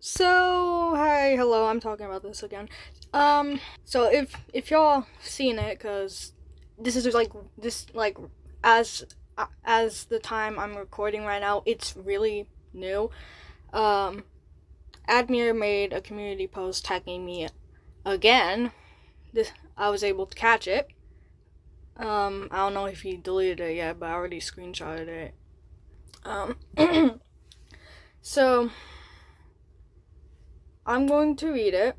So, hi, hello, I'm talking about this again. So if y'all seen it, cause this is like as as the time I'm recording right now, it's really new. Um, Admir made a community post tagging me again. This I was able to catch it. I don't know if he deleted it yet, but I already screenshotted it. Um, so I'm going to read it.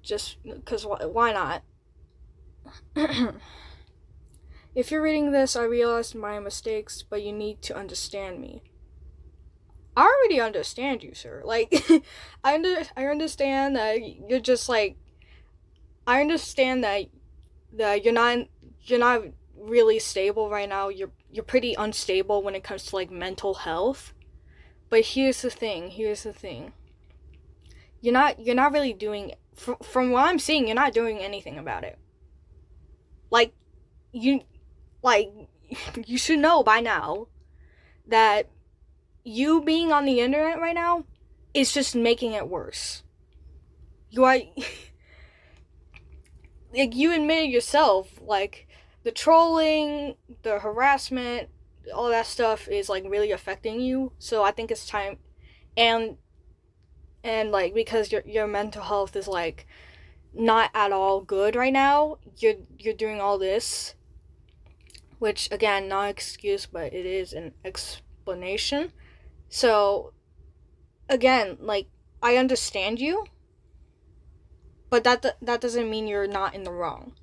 Just because why not? If you're reading this, I realized my mistakes, but you need to understand me. I already understand you, sir. Like, I understand that you're just like, I understand that you're not really stable right now. You're pretty unstable when it comes to like mental health. But here's the thing. You're not really doing, from what I'm seeing, you're not doing anything about it. Like, you like you should know by now that you being on the internet right now is just making it worse. You are like, you admitted yourself, like, the trolling, the harassment, all that stuff is like really affecting you. So I think it's time. And like, because your mental health is like not at all good right now, you're doing all this, which again, not an excuse, but it is an explanation. So again, like, I understand you, but that doesn't mean you're not in the wrong.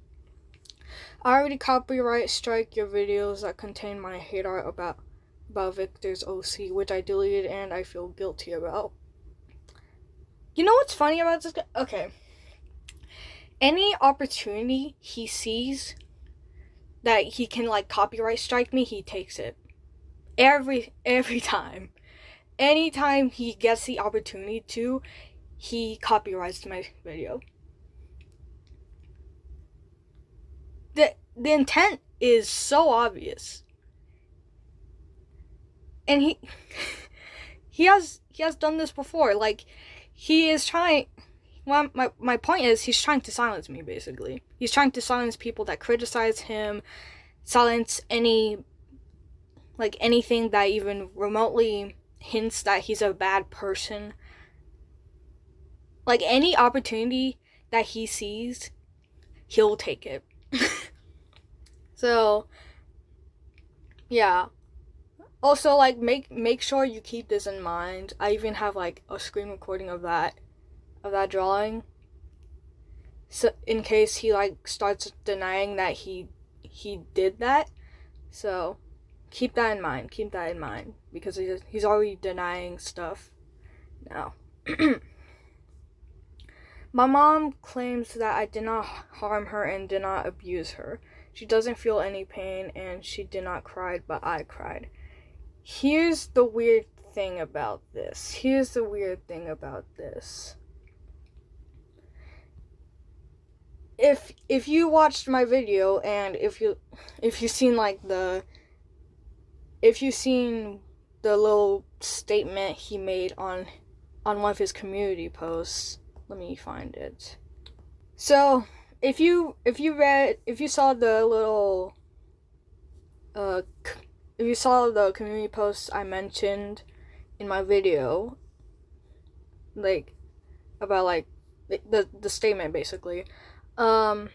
I already copyright strike your videos that contain my hate art about Victor's OC, which I deleted and I feel guilty about. You know what's funny about this guy? Okay. Any opportunity he sees that he can like copyright strike me, he takes it. Every time. Anytime he gets the opportunity to, he copyrights my video. The intent is so obvious. And he has done this before. Like, he is trying. Well, my point is, he's trying to silence me, basically. He's trying to silence people that criticize him, silence anything that even remotely hints that he's a bad person. Like, any opportunity that he sees, he'll take it. So, yeah. Also, like, make sure you keep this in mind. I even have like a screen recording of that drawing. So in case he like starts denying that he did that. So keep that in mind. Because he's already denying stuff now. My mom claims that I did not harm her and did not abuse her. She doesn't feel any pain and she did not cry, but I cried. Here's the weird thing about this. If you watched my video and if you seen the little statement he made on one of his community posts, let me find it. So if you saw the little if you saw the community posts I mentioned in my video, like, about like the statement basically, it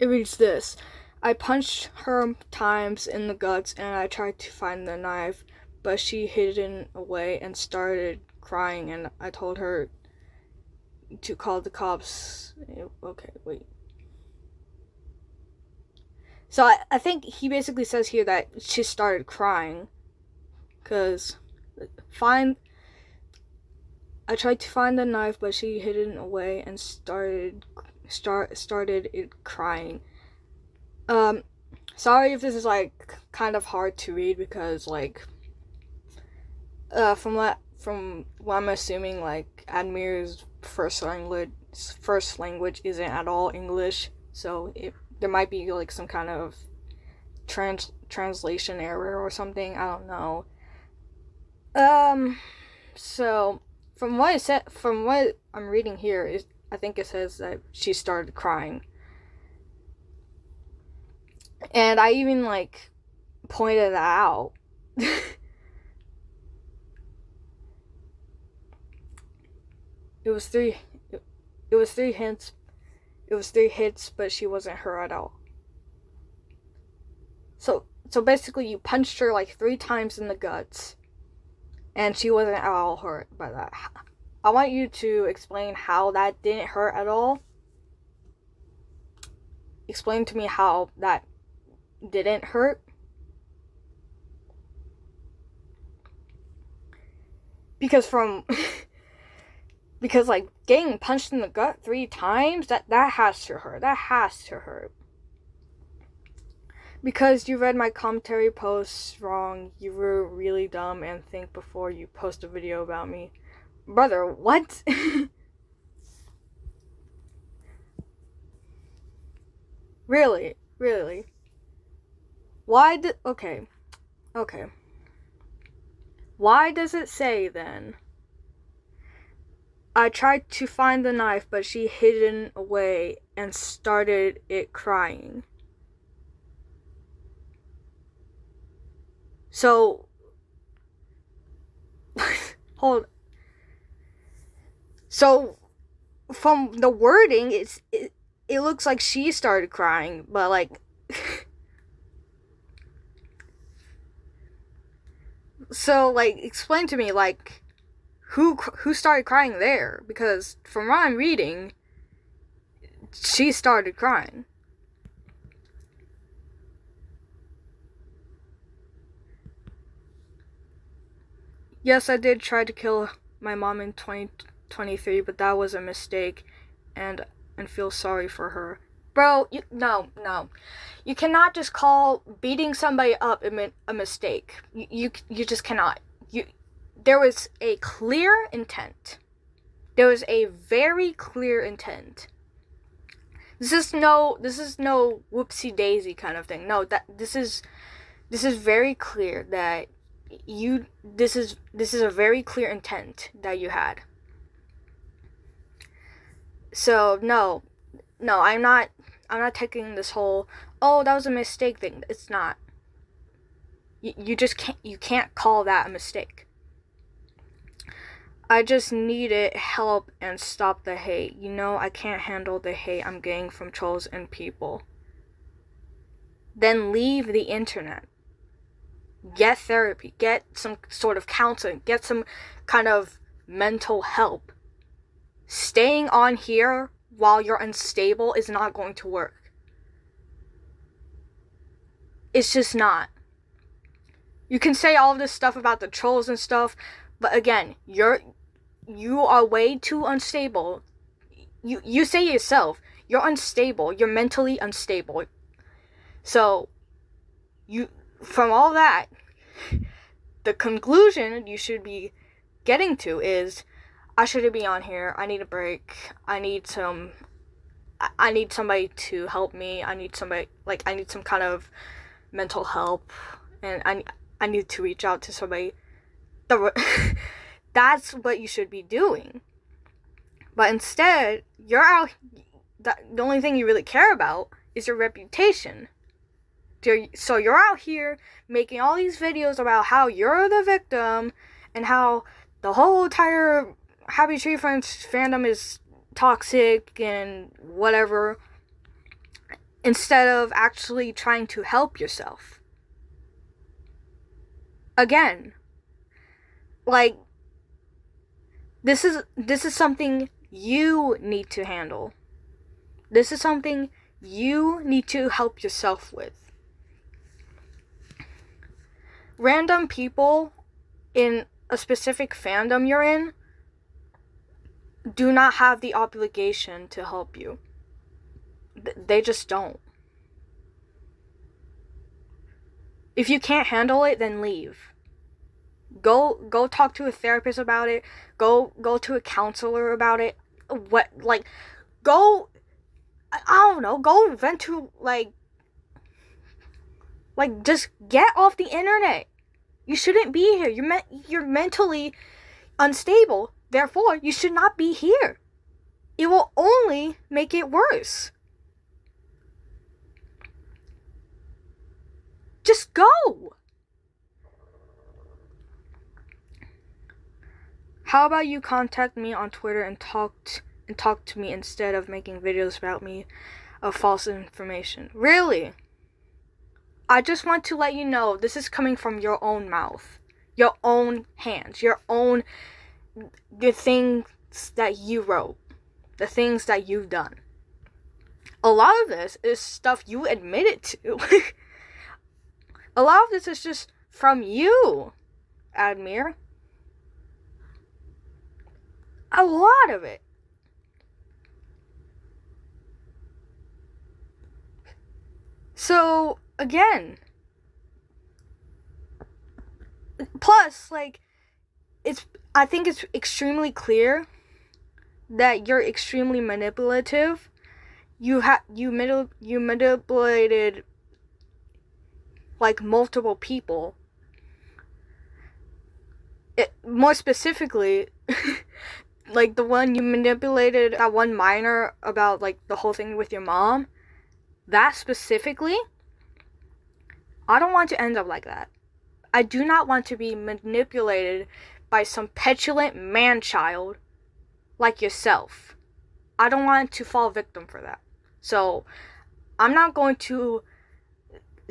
reads this: I punched her times in the guts and I tried to find the knife, but she hid it away and started crying, and I told her to call the cops. Okay, wait. So I think he basically says here that she started crying, cause I tried to find the knife, but she hid it away and started it crying. Sorry if this is like kind of hard to read, because like from what I'm assuming, like, Admir's first language isn't at all English, so there might be like some kind of translation error or something. I don't know. So from what I'm reading here, I think it says that she started crying. And I even like pointed that out. It was three hits. It was 3 hits, but she wasn't hurt at all. So basically you punched her like 3 times in the guts, and she wasn't at all hurt by that. I want you to explain how that didn't hurt at all. Explain to me how that didn't hurt. Because because like getting punched in the gut 3 times, that has to hurt. That has to hurt. Because you read my commentary posts wrong, you were really dumb and think before you post a video about me. Brother, what? Really? Okay. Why does it say then? I tried to find the knife, but she hid it away and started it crying. So, hold. So, from the wording, it looks like she started crying, but like, so like, explain to me like, who started crying there? Because from what I'm reading, she started crying. Yes, I did try to kill my mom in 2023, but that was a mistake, and feel sorry for her. Bro, no. You cannot just call beating somebody up a mistake. You just cannot. There was a clear intent. There was a very clear intent. This is no whoopsie daisy kind of thing. No, this is very clear that this is a very clear intent that you had. So no, I'm not taking this whole, oh, that was a mistake thing. It's not. You just can't call that a mistake. I just needed help and stop the hate. I can't handle the hate I'm getting from trolls and people. Then leave the internet. Get therapy. Get some sort of counseling. Get some kind of mental help. Staying on here while you're unstable is not going to work. It's just not. You can say all of this stuff about the trolls and stuff, but again, you are way too unstable. You say yourself, you're unstable. You're mentally unstable. So, from all that, the conclusion you should be getting to is, I shouldn't be on here. I need a break. I need somebody to help me. I need some kind of mental help, and I need to reach out to somebody. That's what you should be doing. But instead, you're out. The only thing you really care about is your reputation. So you're out here making all these videos about how you're the victim and how the whole entire Happy Tree Friends fandom is toxic and whatever, instead of actually trying to help yourself. Again, like, this is something you need to handle. This is something you need to help yourself with. Random people in a specific fandom you're in do not have the obligation to help you. They just don't. If you can't handle it, then leave. Go talk to a therapist about it. Go to a counselor about it. Go, I don't know, go vent to, Like, just get off the internet. You shouldn't be here. You're mentally unstable. Therefore, you should not be here. It will only make it worse. Just go. How about you contact me on Twitter and talk to me instead of making videos about me of false information? Really? I just want to let you know this is coming from your own mouth, your own hands, the things that you wrote, the things that you've done. A lot of this is stuff you admitted to. A lot of this is just from you, Admir. A lot of it. So, again, plus, like, I think it's extremely clear that you're extremely manipulative. You manipulated, like, multiple people. More specifically, like, the one you manipulated, that one minor about, like, the whole thing with your mom. That specifically, I don't want to end up like that. I do not want to be manipulated by some petulant man-child like yourself. I don't want to fall victim for that. So, I'm not going to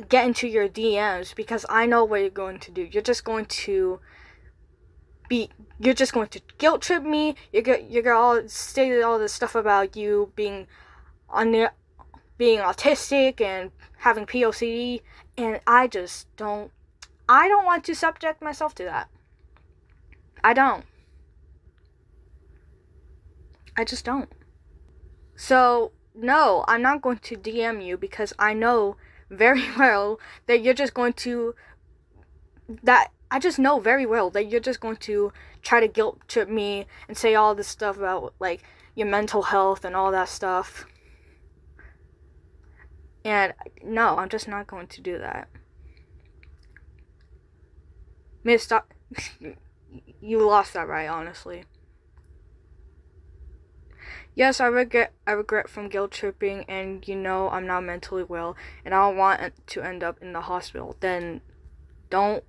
get into your DMs because I know what you're going to do. You're just going to guilt trip me. You're gonna all say all this stuff about you being autistic and having POCD, and I don't want to subject myself to that. I just don't. So, no, I'm not going to DM you because I know very well that you're just going to try to guilt trip me and say all this stuff about, like, your mental health and all that stuff. And no, I'm just not going to do that. You lost that right, honestly. Yes, I regret from guilt tripping, and I'm not mentally well, and I don't want to end up in the hospital. Then don't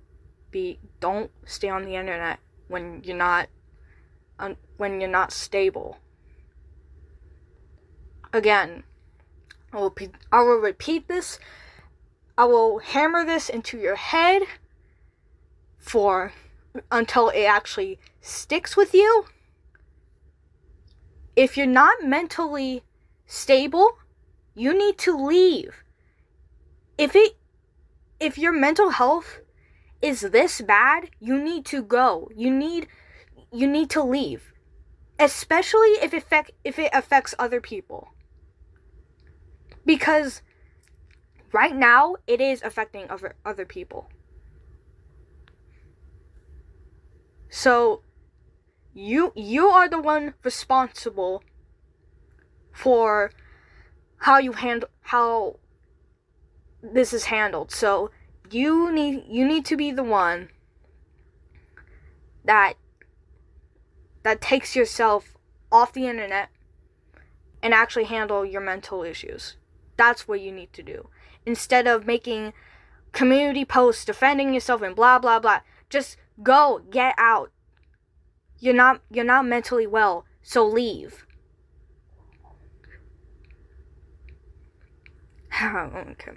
stay on the internet when you're not stable. Again, I will repeat this. I will hammer this into your head until it actually sticks with you. If you're not mentally stable, you need to leave. If your mental health is this bad, you need to go. You need to leave. Especially if it affects other people. Because right now, it is affecting other people. So, you are the one responsible for how this is handled. So, you need to be the one that takes yourself off the internet and actually handle your mental issues. That's what you need to do. Instead of making community posts defending yourself and blah blah blah. Just go, get out. You're not mentally well, so leave. Okay.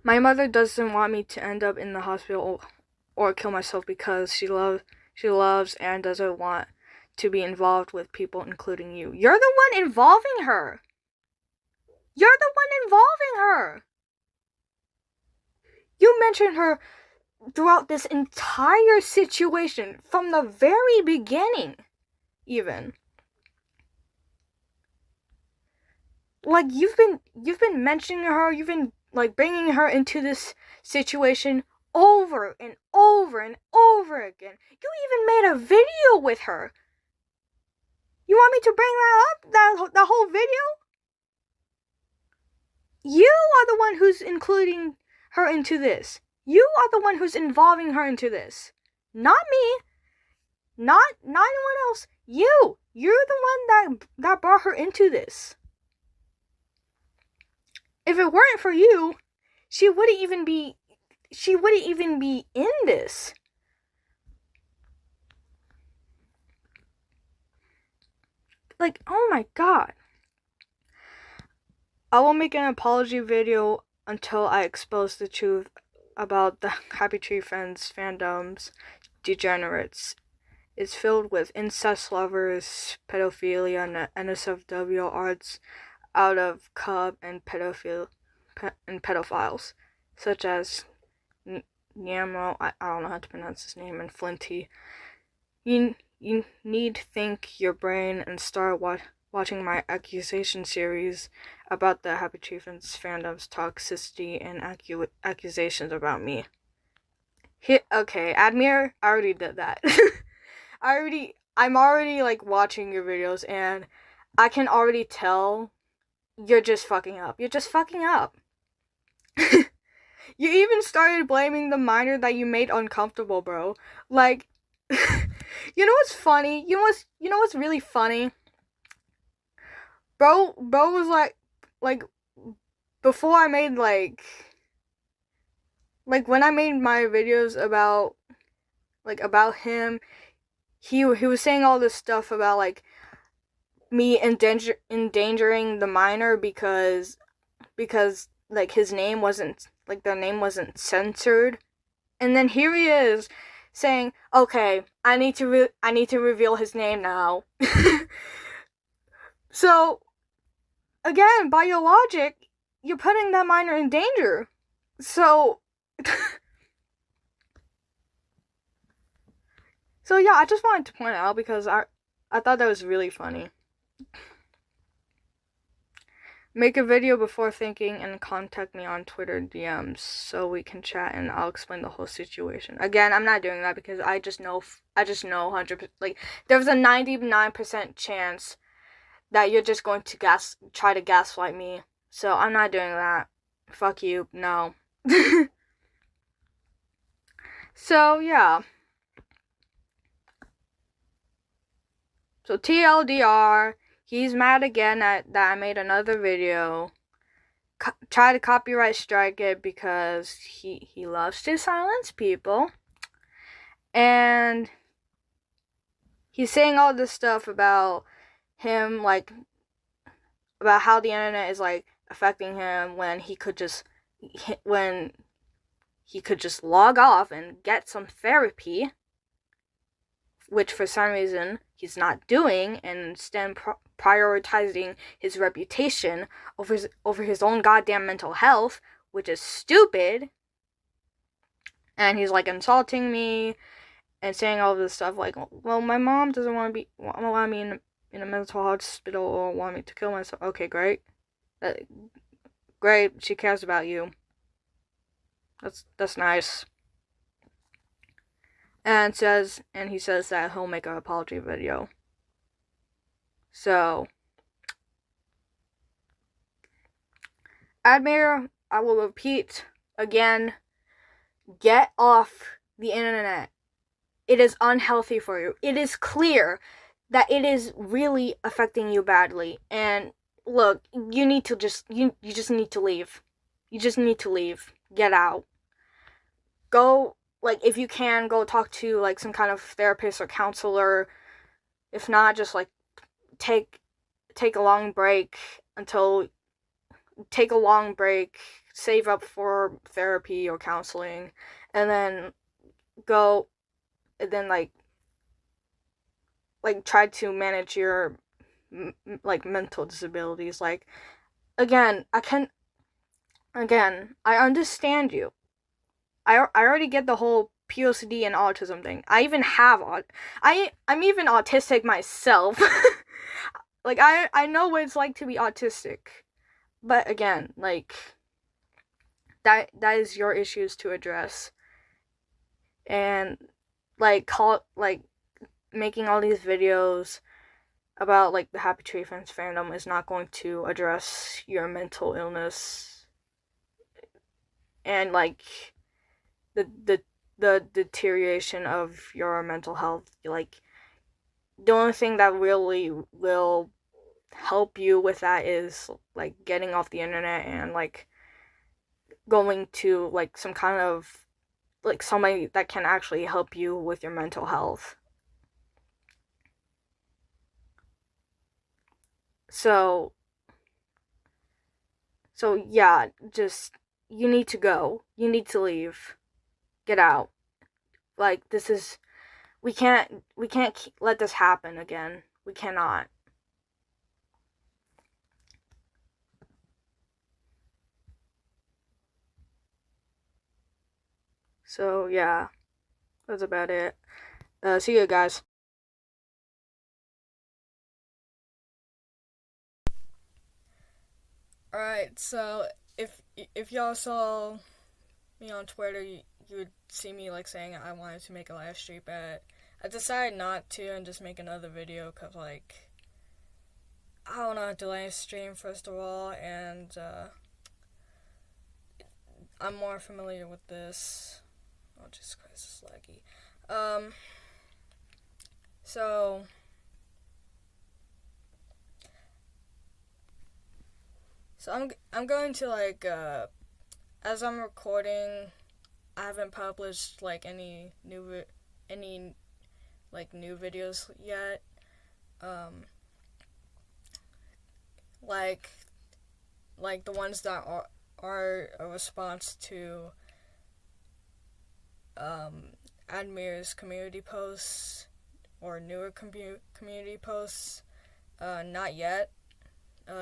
My mother doesn't want me to end up in the hospital or kill myself because she loves and doesn't want to be involved with people, including you. You're the one involving her. You mentioned her throughout this entire situation, from the very beginning, even. Like, you've been mentioning her, you've been, like, bringing her into this situation over and over and over again. You even made a video with her. You want me to bring that up? That whole video? You are the one who's including her into this. You are the one who's involving her into this. Not me. Not anyone else. You. You're the one that brought her into this. If it weren't for you, she wouldn't even be in this. Like, oh my god. I will make an apology video until I expose the truth about the Happy Tree Friends fandom's degenerates. It's filled with incest lovers, pedophilia, and NSFW arts out of cub and pedophiles, such as Nyamo, I don't know how to pronounce his name, and Flinty. You need to think your brain and start watching my accusation series about the Happy Tree Friends fandom's toxicity and accusations about me. Okay, Admir, I already did that. I'm already like watching your videos, and I can already tell you're just fucking up. You're just fucking up. You even started blaming the minor that you made uncomfortable, bro. Like, you know what's funny? You know what's really funny? Bro was like before I made like when I made my videos about him, he was saying all this stuff about like me endangering the minor because like his name wasn't like their name wasn't censored, and then here he is saying, okay, I need to reveal his name now. So again, by your logic, you're putting that minor in danger. So yeah, I just wanted to point out because I thought that was really funny. Make a video before thinking and contact me on Twitter DMs so we can chat and I'll explain the whole situation. Again, I'm not doing that because I just know 100%, like there's a 99% chance that you're just going to try to gaslight me. So I'm not doing that. Fuck you. No. So yeah. So TLDR, he's mad again that I made another video. Try to copyright strike it because he loves to silence people. And he's saying all this stuff about him, like, about how the internet is, like, affecting him when he could just log off and get some therapy, which for some reason he's not doing, and instead prioritizing his reputation over his own goddamn mental health, which is stupid. And he's like insulting me and saying all this stuff like, well, my mom doesn't want to allow me in a mental hospital or want me to kill myself. Okay, great. Great, she cares about you. That's nice. And he says that he'll make an apology video. So, Admir, I will repeat again, get off the internet. It is unhealthy for you. It is clear that it is really affecting you badly. And look, you need to you just need to leave. You just need to leave. Get out. Go, like, if you can, go talk to, like, some kind of therapist or counselor. If not, just, like, take a long break, save up for therapy or counseling, and then go, and then, like try to manage your, like, mental disabilities. Like, again, I understand you. I already get the whole POCD and autism thing. I even have I'm even autistic myself. Like, I know what it's like to be autistic. But again, like, that is your issues to address. And like making all these videos about like the Happy Tree Friends fandom is not going to address your mental illness and like the deterioration of your mental health. Like, the only thing that really will help you with that is like getting off the internet and like going to like some kind of like somebody that can actually help you with your mental health. So yeah, just you need to go. You need to leave. Get out. Like, this is we can't let this happen again. We cannot. So yeah, that's about it. See you guys. Alright, so if y'all saw me on Twitter, you would see me like saying I wanted to make a live stream, but I decided not to and just make another video because like I don't know how to live stream first of all, and I'm more familiar with this. Oh Jesus Christ, it's laggy. So I'm going to like as I'm recording, I haven't published like any new videos yet. Like the ones that are a response to Admir's community posts or newer community posts. Not yet.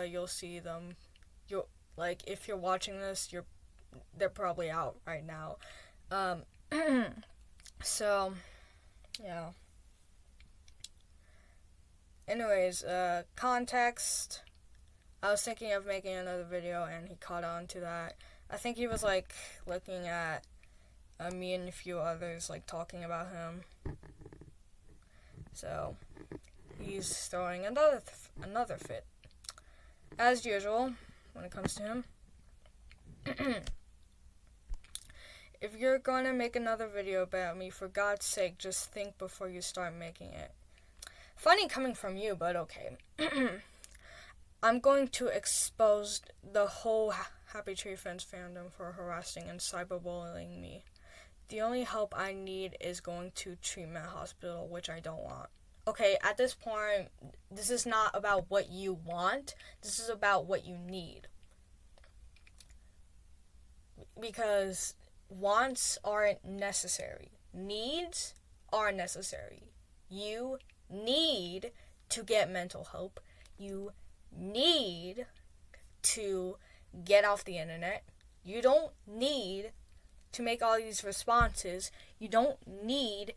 You'll see them. You'll like if you're watching this, they're probably out right now. So yeah. Anyways, context. I was thinking of making another video, and he caught on to that. I think he was like looking at me and a few others like talking about him. So he's throwing another fit, as usual when it comes to him. If you're gonna make another video about me, for God's sake, just think before you start making it. Funny coming from you, but okay. I'm going to expose the whole Happy Tree Friends fandom for harassing and cyberbullying me. The only help I need is going to treatment hospital, which I don't want. Okay, at this point, this is not about what you want. This is about what you need. Because wants aren't necessary. Needs are necessary. You need to get mental help. You need to get off the internet. You don't need to make all these responses. You don't need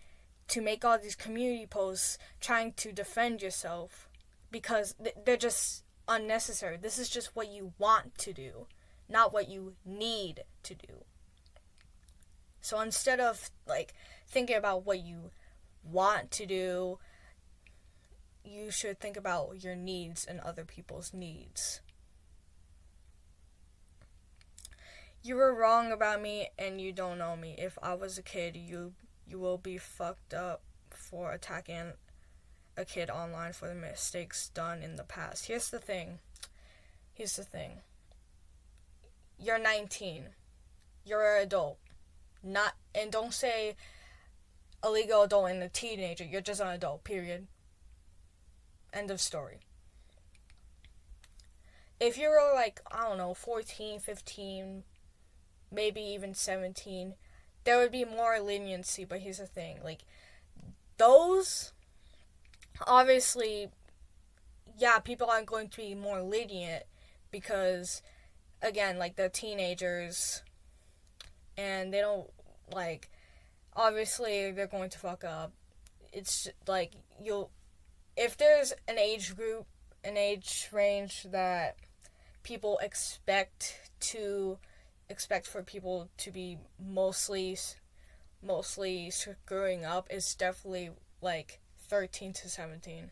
to make all these community posts trying to defend yourself, because they're just unnecessary. This is just what you want to do, not what you need to do. So instead of like thinking about what you want to do, you should think about your needs and other people's needs. You were wrong about me and you don't know me. If I was a kid, you will be fucked up for attacking a kid online for the mistakes done in the past. Here's the thing. You're 19. You're an adult. And don't say a legal adult and a teenager. You're just an adult, period. End of story. If you were like, I don't know, 14, 15, maybe even 17, there would be more leniency. But here's the thing, like, those, obviously, yeah, people aren't going to be more lenient because, again, like, they're teenagers and they don't, like, obviously they're going to fuck up. It's like, if there's an age range that people expect for people to be mostly screwing up, is definitely like 13 to 17.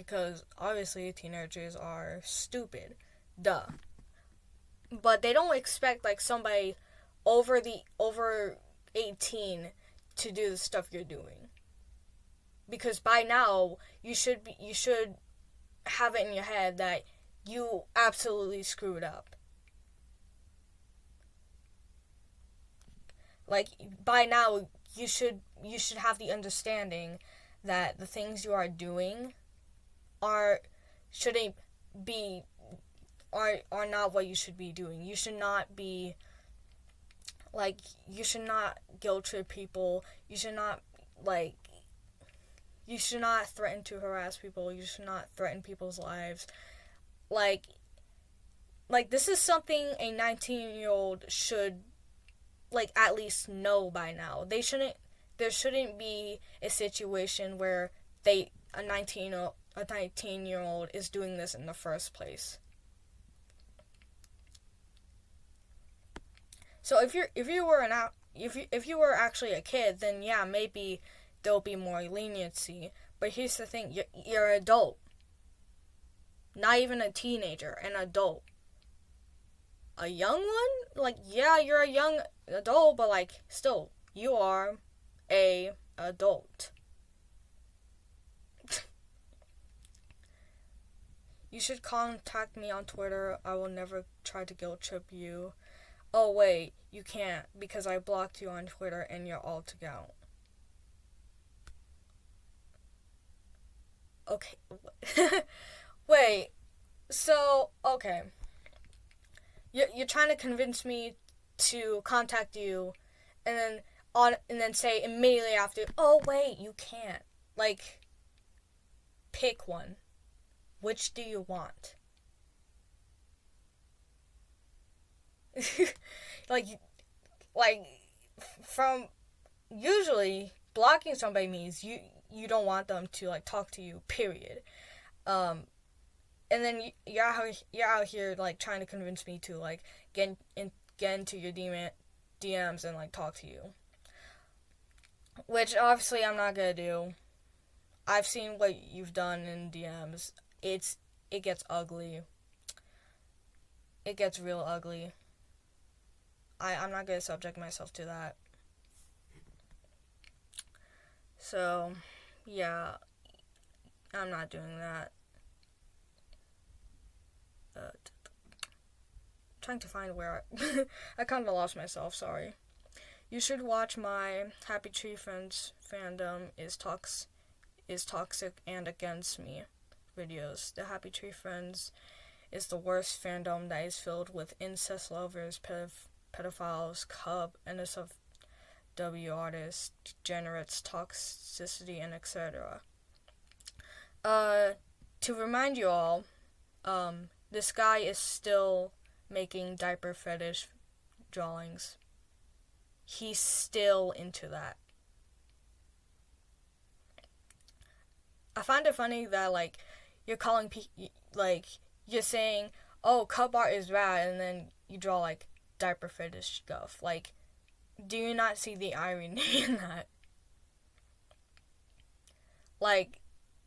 because obviously teenagers are stupid. Duh. But they don't expect like somebody over 18 to do the stuff you're doing. Because by now you should have it in your head that you absolutely screwed up. Like by now you should have the understanding that the things you are doing are not what you should be doing. You should not be like, you should not guilt trip people. You should not threaten to harass people. You should not threaten people's lives. Like this is something a 19-year-old should at least know by now. There shouldn't be a situation where a 19-year-old is doing this in the first place. So if you were actually a kid, then yeah, maybe there'll be more leniency. But here's the thing: you're an adult, not even a teenager, an adult. A young one? Yeah, you're a young adult, but still, you are a adult. You should contact me on Twitter. I will never try to guilt trip you. Oh wait, you can't, because I blocked you on Twitter and you're all to go. Okay. Wait. So, okay. You're trying to convince me to contact you, and then say immediately after, oh wait, you can't. Pick one. Which do you want? From usually blocking somebody means you don't want them to talk to you, period. And then you're out here trying to convince me to get into your DMs and talk to you, which obviously I'm not gonna do. I've seen what you've done in DMs. It gets ugly. It gets real ugly. I'm not gonna subject myself to that. So, yeah, I'm not doing that. Trying to find where I kind of lost myself. Sorry. You should watch my Happy Tree Friends fandom is toxic and against me videos. The Happy Tree Friends is the worst fandom that is filled with incest lovers, pedophiles, cub, NSFW artists, degenerates, toxicity, and etc. To remind you all, this guy is still making diaper fetish drawings. He's still into that. I find it funny that you're calling you're saying, oh, cub art is bad, and then you draw diaper fetish stuff. Do you not see the irony in that?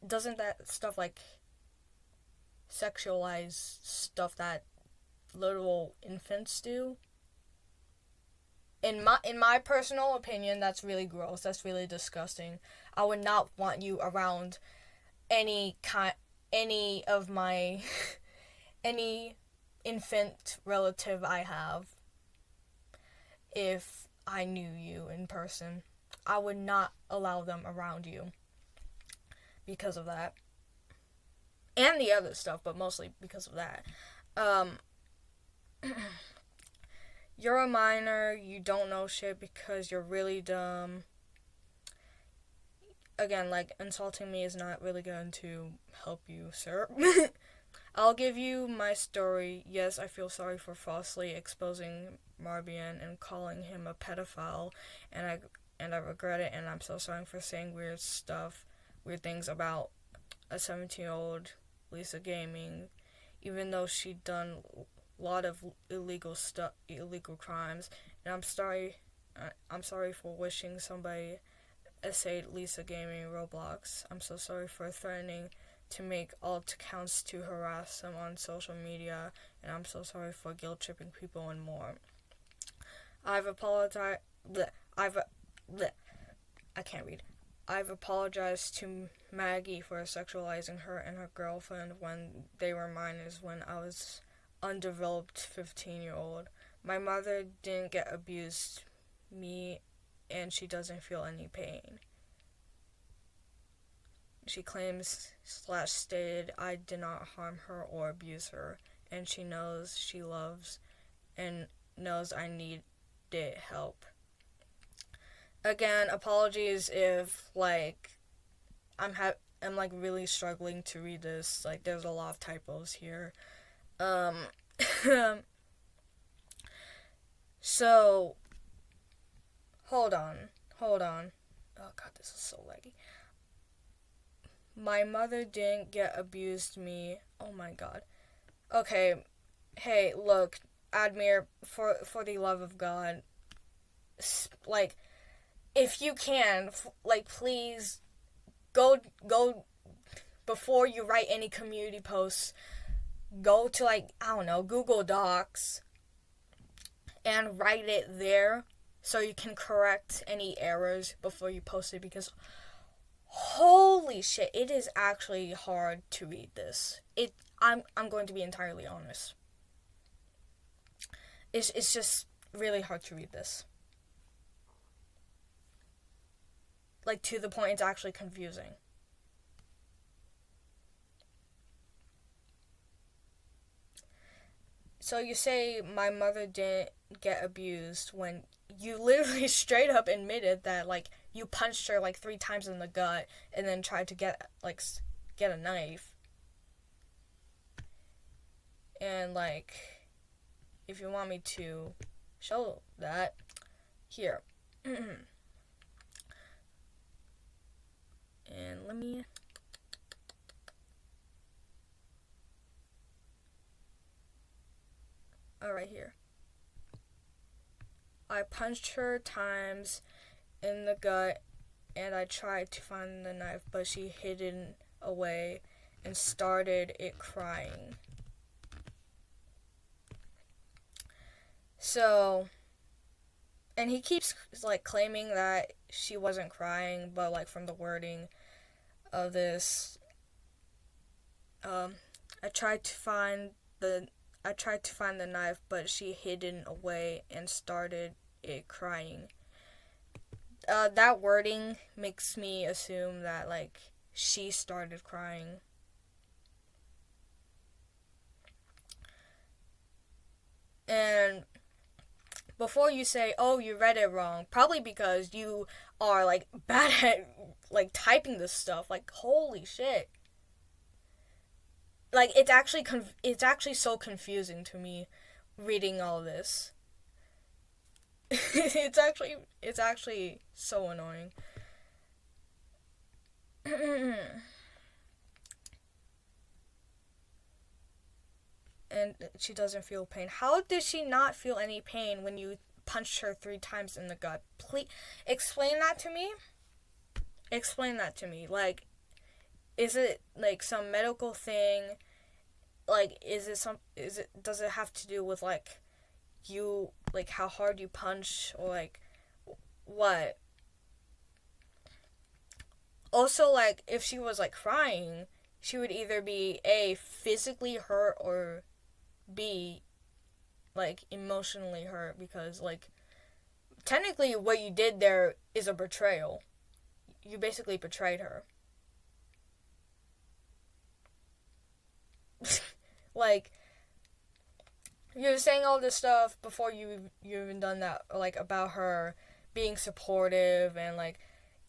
Doesn't that stuff sexualize stuff that little infants do? In my personal opinion, that's really gross. That's really disgusting. I would not want you around any of my any infant relative I have. If I knew you in person, I would not allow them around you because of that. And the other stuff, but mostly because of that. You're a minor, you don't know shit because you're really dumb. Again, insulting me is not really going to help you, sir. I'll give you my story. Yes, I feel sorry for falsely exposing Marbian and calling him a pedophile, and I regret it, and I'm so sorry for saying weird things about a 17-year-old Lisa Gaming, even though she'd done a lot of illegal crimes, and I'm sorry for wishing somebody essayed Lisa Gaming Roblox. I'm so sorry for threatening to make alt accounts to harass them on social media, and I'm so sorry for guilt tripping people and more. I've apologized. I can't read. I've apologized to Maggie for sexualizing her and her girlfriend when they were minors when I was undeveloped 15-year-old. My mother didn't get abused me, and she doesn't feel any pain. She claims / stated I did not harm her or abuse her, and she knows she loves and knows I needed help. Again, apologies if I'm really struggling to read this. Like, there's a lot of typos here. So hold on. Oh god, this is so laggy. My mother didn't get abused me. Oh my god. Okay. Hey, look, Admir, for the love of God, if you can, please go before you write any community posts, go to I don't know, Google Docs and write it there so you can correct any errors before you post it, because holy shit, it is actually hard to read this. I'm going to be entirely honest. It's just really hard to read this. To the point it's actually confusing. So you say my mother didn't get abused when you literally straight up admitted that you punched her 3 times in the gut and then tried to get a knife. And if you want me to show that, here. And let me... Alright, here. I punched her times in the gut, and I tried to find the knife, but she hid it away and started it crying. So, and he keeps claiming that she wasn't crying, but from the wording of this, I tried to find the knife, but she hid it away and started it crying. That wording makes me assume that she started crying. And before you say, oh, you read it wrong, probably because you are bad at typing this stuff. Holy shit. It's actually so confusing to me reading all this. it's actually so annoying. And she doesn't feel pain. How did she not feel any pain when you punched her 3 times in the gut? Please explain that to me. Explain that to me. Is it some medical thing? Does it have to do with you how hard you punch, or what? Also, if she was crying, she would either be A, physically hurt, or B, emotionally hurt, because technically what you did there is a betrayal. You basically betrayed her. You're saying all this stuff before you even done that, about her being supportive, and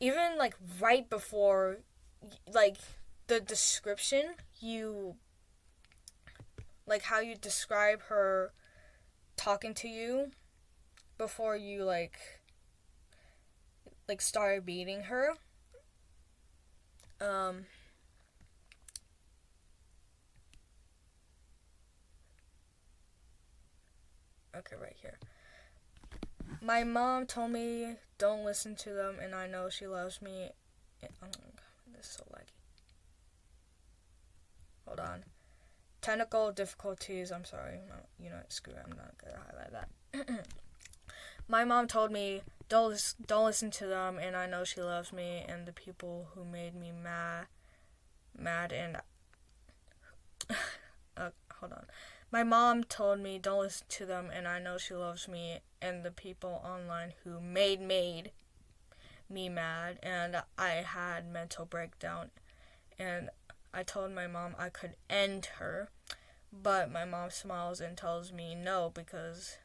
even right before the description, you how you describe her talking to you before you started beating her. Okay, right here. My mom told me don't listen to them, and I know she loves me. Oh my god, this is so laggy. on. Technical difficulties. I'm sorry. Screw it. I'm not gonna highlight that. My mom told me, don't listen to them, and I know she loves me, and the people who made me mad, and hold on. My mom told me, don't listen to them, and I know she loves me, and the people online who made me mad, and I had mental breakdown, and I told my mom I could end her, but my mom smiles and tells me no because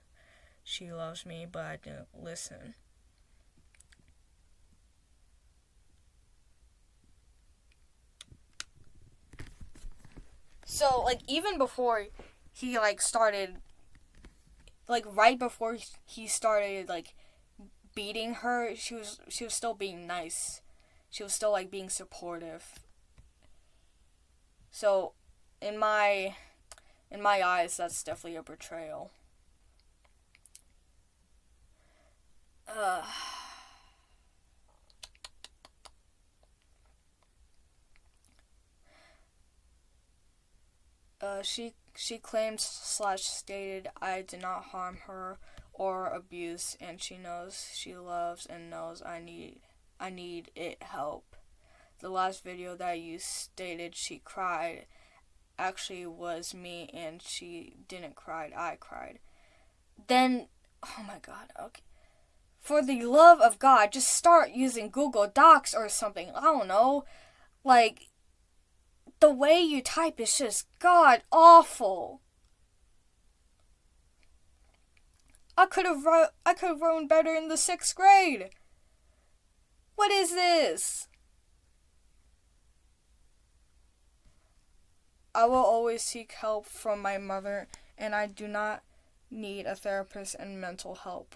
she loves me, but I didn't listen. So, even before he, started, right before he started, beating her, she was still being nice. She was still, being supportive. So, in my eyes, that's definitely a betrayal. She claimed / stated I did not harm her or abuse, and she knows she loves and knows I need it help. The last video that you stated she cried actually was me, and she didn't cry, I cried. Then, oh my god, okay. For the love of God, just start using Google Docs or something. I don't know. The way you type is just god awful. I could have written better in the 6th grade. What is this? I will always seek help from my mother, and I do not need a therapist and mental help.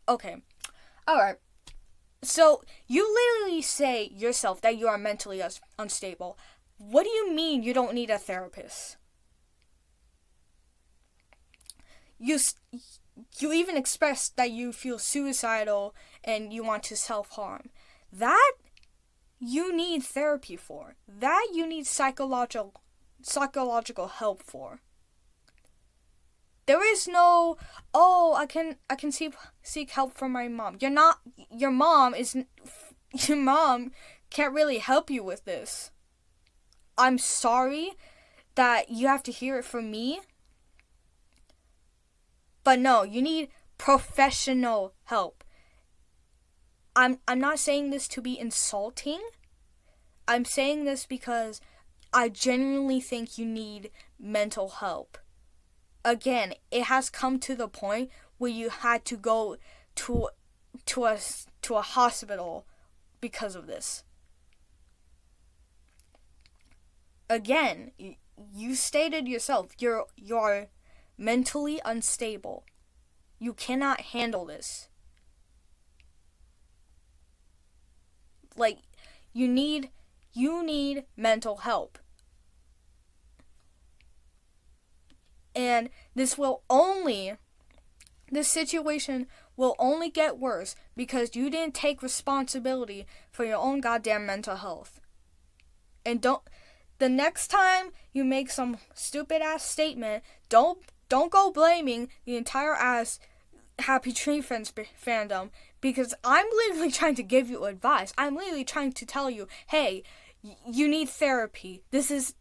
Okay. Alright. So, you literally say yourself that you are mentally unstable. What do you mean you don't need a therapist? You even express that you feel suicidal and you want to self-harm. That you need therapy for. That you need psychological help for. There is no, I can seek help from my mom. Your mom can't really help you with this. I'm sorry that you have to hear it from me. But no, you need professional help. I'm not saying this to be insulting. I'm saying this because I genuinely think you need mental help. Again, it has come to the point where you had to go to a hospital because of this. Again, you stated yourself, you're mentally unstable. You cannot handle this. You need mental help. And this situation will only get worse because you didn't take responsibility for your own goddamn mental health. And the next time you make some stupid ass statement, don't go blaming the entire ass Happy Tree Friends fandom, because I'm literally trying to give you advice. I'm literally trying to tell you, hey, you need therapy. This is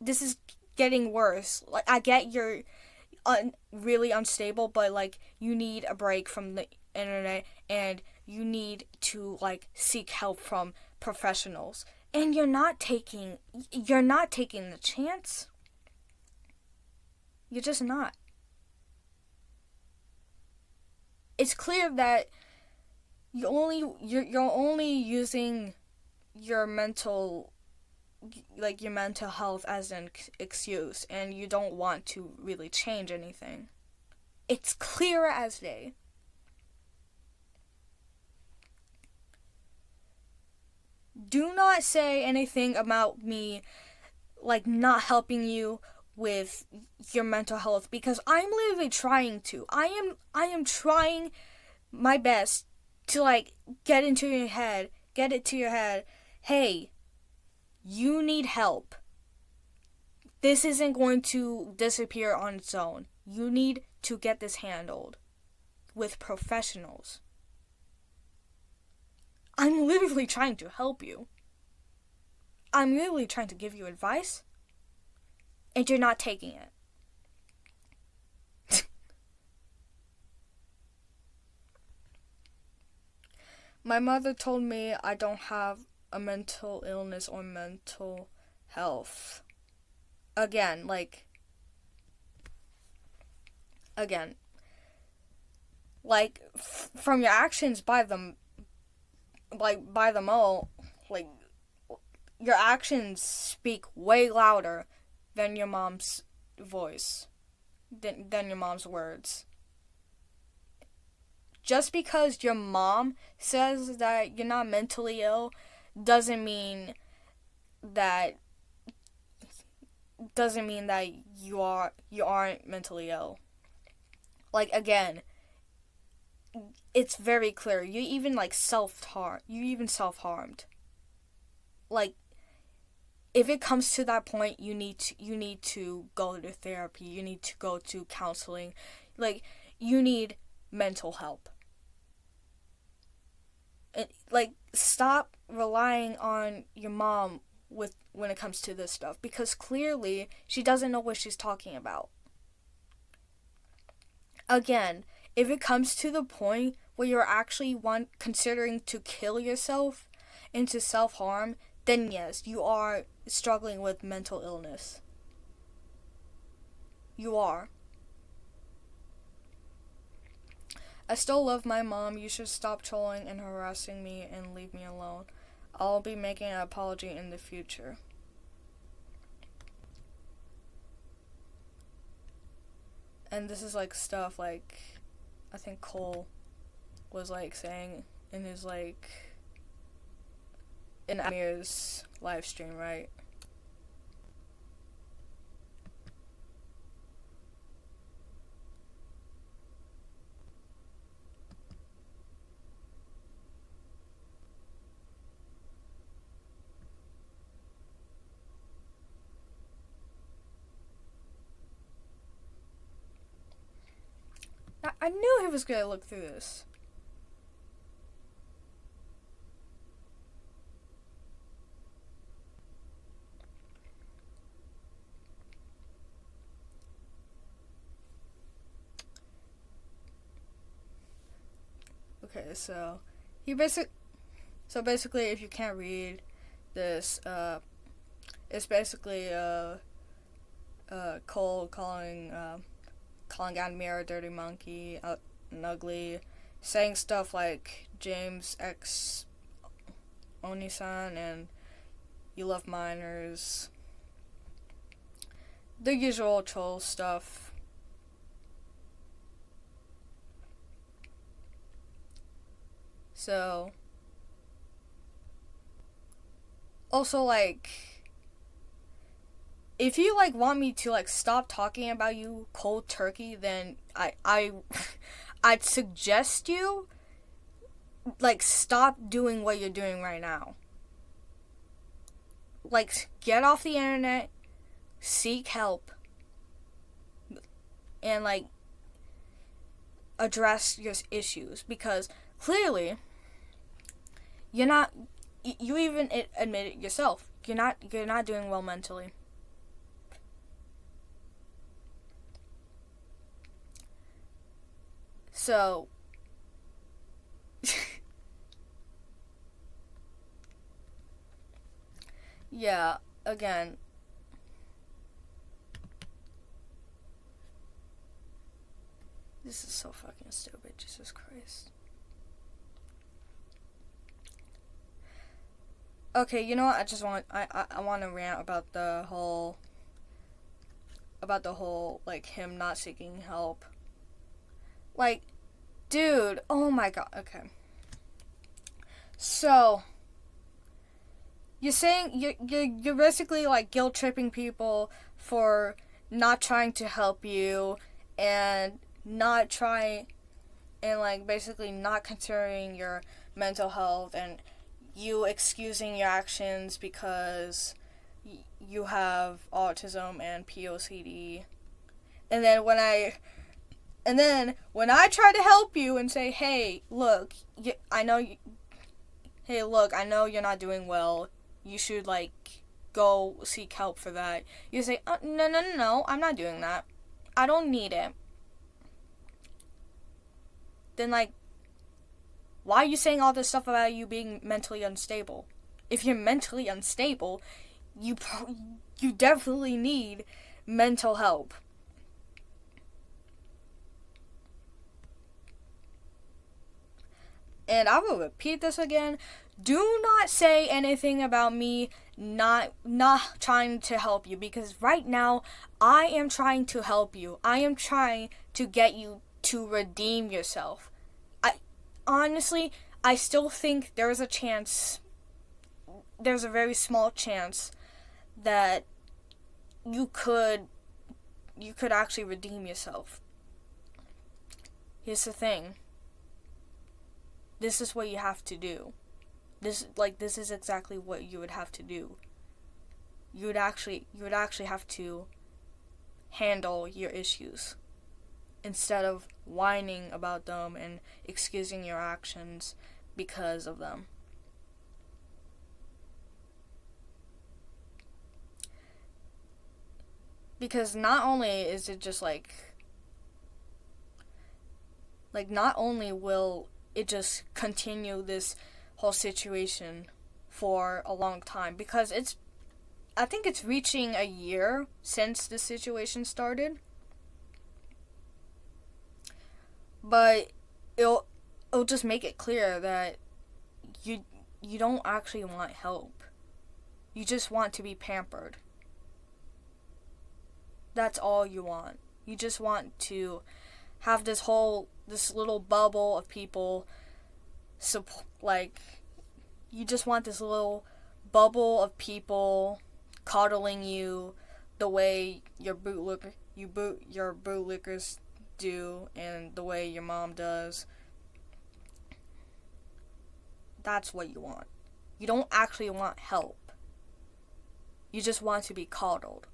getting worse. I get you're really unstable, but you need a break from the internet, and you need to seek help from professionals. And you're not taking the chance. You're just not. It's clear that you're only using your mental health as an excuse, and you don't want to really change anything. It's clear as day. Do not say anything about me not helping you with your mental health, because I'm literally trying to. I am trying my best to get it to your head. Hey, you need help. This isn't going to disappear on its own. You need to get this handled with professionals. I'm literally trying to help you. I'm literally trying to give you advice, and you're not taking it. My mother told me I don't have a mental illness or mental health. Again, from your actions by them all, your actions speak way louder than your mom's voice, than your mom's words. Just because your mom says that you're not mentally ill doesn't mean that you aren't mentally ill. Again, it's very clear. You even self-harmed. If it comes to that point, you need to go to therapy. You need to go to counseling. You need mental help. Stop relying on your mom when it comes to this stuff, because clearly she doesn't know what she's talking about. Again, if it comes to the point where you're actually considering to kill yourself into self-harm, then yes, you are struggling with mental illness. You are. I still love my mom. You should stop trolling and harassing me and leave me alone. I'll be making an apology in the future. And this is stuff I think Cole was saying in his in Admir's live stream, right? I knew he was gonna look through this. Okay, so basically, if you can't read this, it's basically Cole calling Admir a dirty monkey, and ugly, saying stuff like James X Onisan and you love minors, the usual troll stuff. So, also if you want me to stop talking about you cold turkey, then I'd suggest you stop doing what you're doing right now. Get off the internet, seek help, and address your issues, because clearly you're not. You even admit it yourself. You're not doing well mentally. So, yeah, again, this is so fucking stupid, Jesus Christ. Okay, you know what, I want to rant about the whole, him not seeking help. Dude, oh my god, okay. So, you're saying, you're basically, guilt-tripping people for not trying to help you, and not trying, and, basically not considering your mental health, and you excusing your actions because you have autism and POCD. And then when I try to help you and say, hey, look, I know you're not doing well. You should, like, go seek help for that. You say, no, I'm not doing that. I don't need it. Then, like, why are you saying all this stuff about you being mentally unstable? If you're mentally unstable, you definitely need mental help. And I will repeat this again. Do not say anything about me not trying to help you, because right now I am trying to help you. I am trying to get you to redeem yourself. Honestly, I still think there's a very small chance that you could actually redeem yourself. Here's the thing. This is what you have to do. This is exactly what you would have to do. You would actually have to handle your issues instead of whining about them and excusing your actions because of them. Because not only is it just not only will it just continue this whole situation for a long time, because I think it's reaching a year since the situation started. But it'll just make it clear that you don't actually want help. You just want to be pampered. That's all you want. You just want to have this little bubble of people, you just want this little bubble of people coddling you the way your bootlickers do and the way your mom does. That's what you want. You don't actually want help. You just want to be coddled.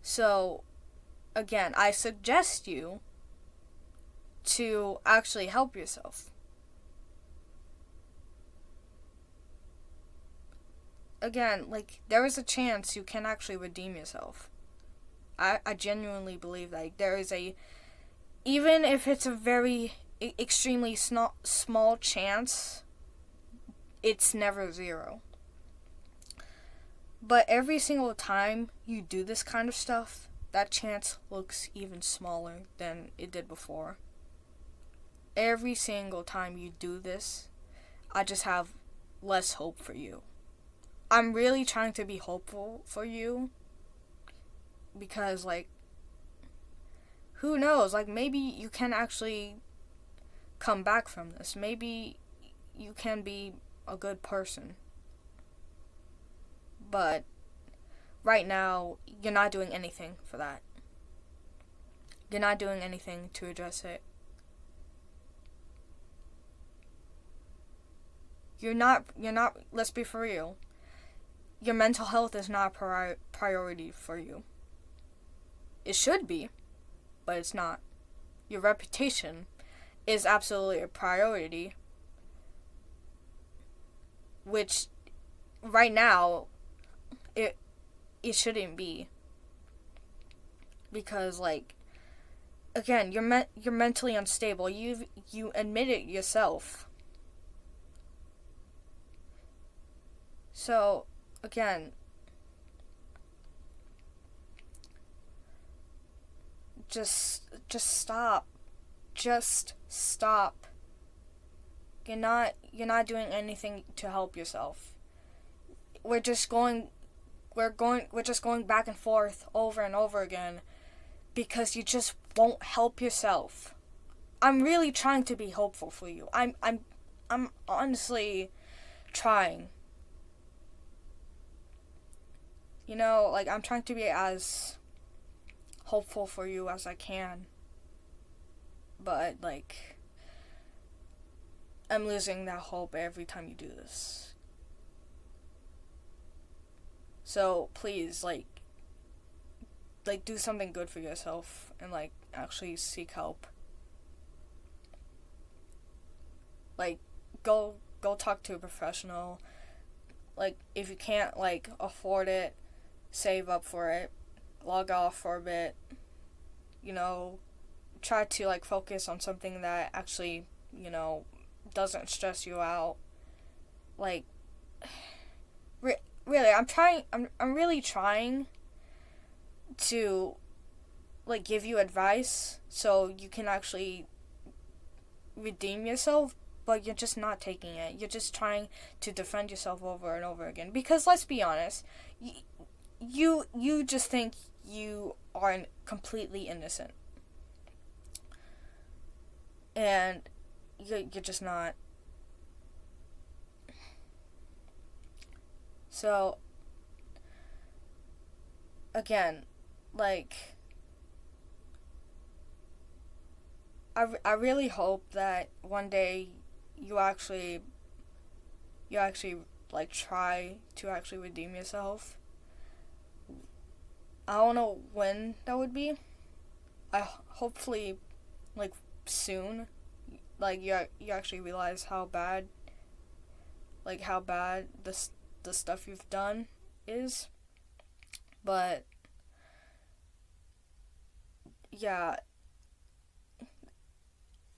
So, again, I suggest you to actually help yourself. Again, there is a chance you can actually redeem yourself. I genuinely believe that there is even if it's a very extremely small chance, it's never zero. But every single time you do this kind of stuff, that chance looks even smaller than it did before. Every single time you do this, I just have less hope for you. I'm really trying to be hopeful for you, because, who knows? Maybe you can actually come back from this. Maybe you can be a good person. But right now, you're not doing anything for that. You're not doing anything to address it. You're not, let's be for real. Your mental health is not a priority for you. It should be, but it's not. Your reputation is absolutely a priority, which right now it shouldn't be, because again, you're mentally unstable. You admit it yourself. So again, just stop. Just stop. You're not doing anything to help yourself. We're just going back and forth over and over again because you just won't help yourself. I'm really trying to be hopeful for you. I'm honestly trying. I'm trying to be as hopeful for you as I can. But am losing that hope every time you do this. So please, do something good for yourself and actually seek help. Like go talk to a professional. If you can't afford it, save up for it. Log off for a bit. Try to focus on something that actually, doesn't stress you out. Really, I'm really trying to give you advice so you can actually redeem yourself, but you're just not taking it. You're just trying to defend yourself over and over again. Because let's be honest, you just think you are completely innocent, and you're just not. So again, I really hope that one day you actually try to actually redeem yourself. I don't know when that would be. I hopefully soon. You actually realize how bad the stuff you've done is. But yeah,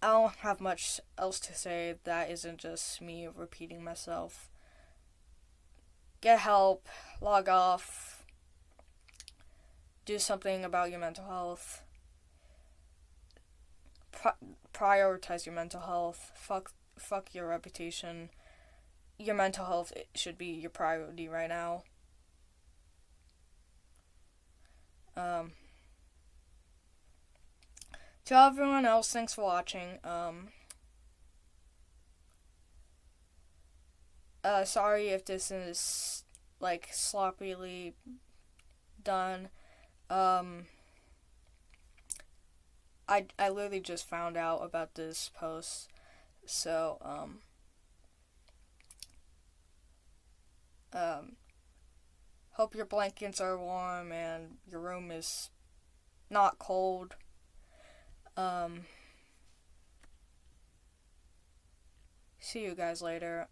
I don't have much else to say that isn't just me repeating myself. Get help, log off, do something about your mental health. Prioritize your mental health. Fuck your reputation. Your mental health should be your priority right now. To everyone else, thanks for watching. Sorry if this is sloppily done. I literally just found out about this post, so hope your blankets are warm and your room is not cold. See you guys later.